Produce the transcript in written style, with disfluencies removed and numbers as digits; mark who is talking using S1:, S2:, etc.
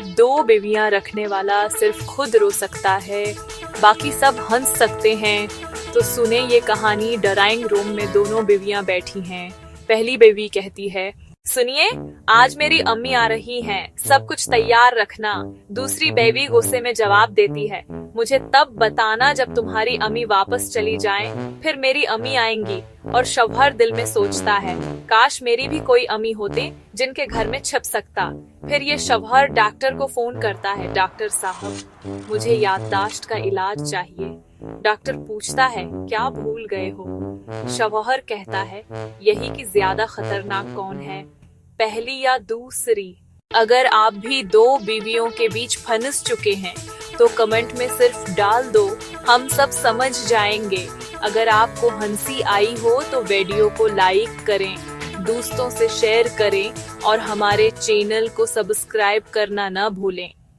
S1: दो बीवियां रखने वाला सिर्फ खुद रो सकता है, बाकी सब हंस सकते हैं। तो सुने ये कहानी। ड्राइंग रूम में दोनों बीवियां बैठी हैं। पहली बीवी कहती है, सुनिए, आज मेरी अम्मी आ रही हैं, सब कुछ तैयार रखना। दूसरी बीवी गुस्से में जवाब देती है, मुझे तब बताना जब तुम्हारी अम्मी वापस चली जाएं, फिर मेरी अम्मी आएंगी। और शौहर दिल में सोचता है, काश मेरी भी कोई अम्मी होते जिनके घर में छिप सकता। फिर ये शौहर डॉक्टर को फोन करता है, डॉक्टर साहब, मुझे याददाश्त का इलाज चाहिए। डॉक्टर पूछता है, क्या भूल गए हो? शौहर कहता है, यही कि ज्यादा खतरनाक कौन है, पहली या दूसरी। अगर आप भी दो बीवियों के बीच फंस चुके हैं तो कमेंट में सिर्फ डाल दो, हम सब समझ जाएंगे। अगर आपको हंसी आई हो तो वीडियो को लाइक करें, दोस्तों से शेयर करें और हमारे चैनल को सब्सक्राइब करना न भूलें।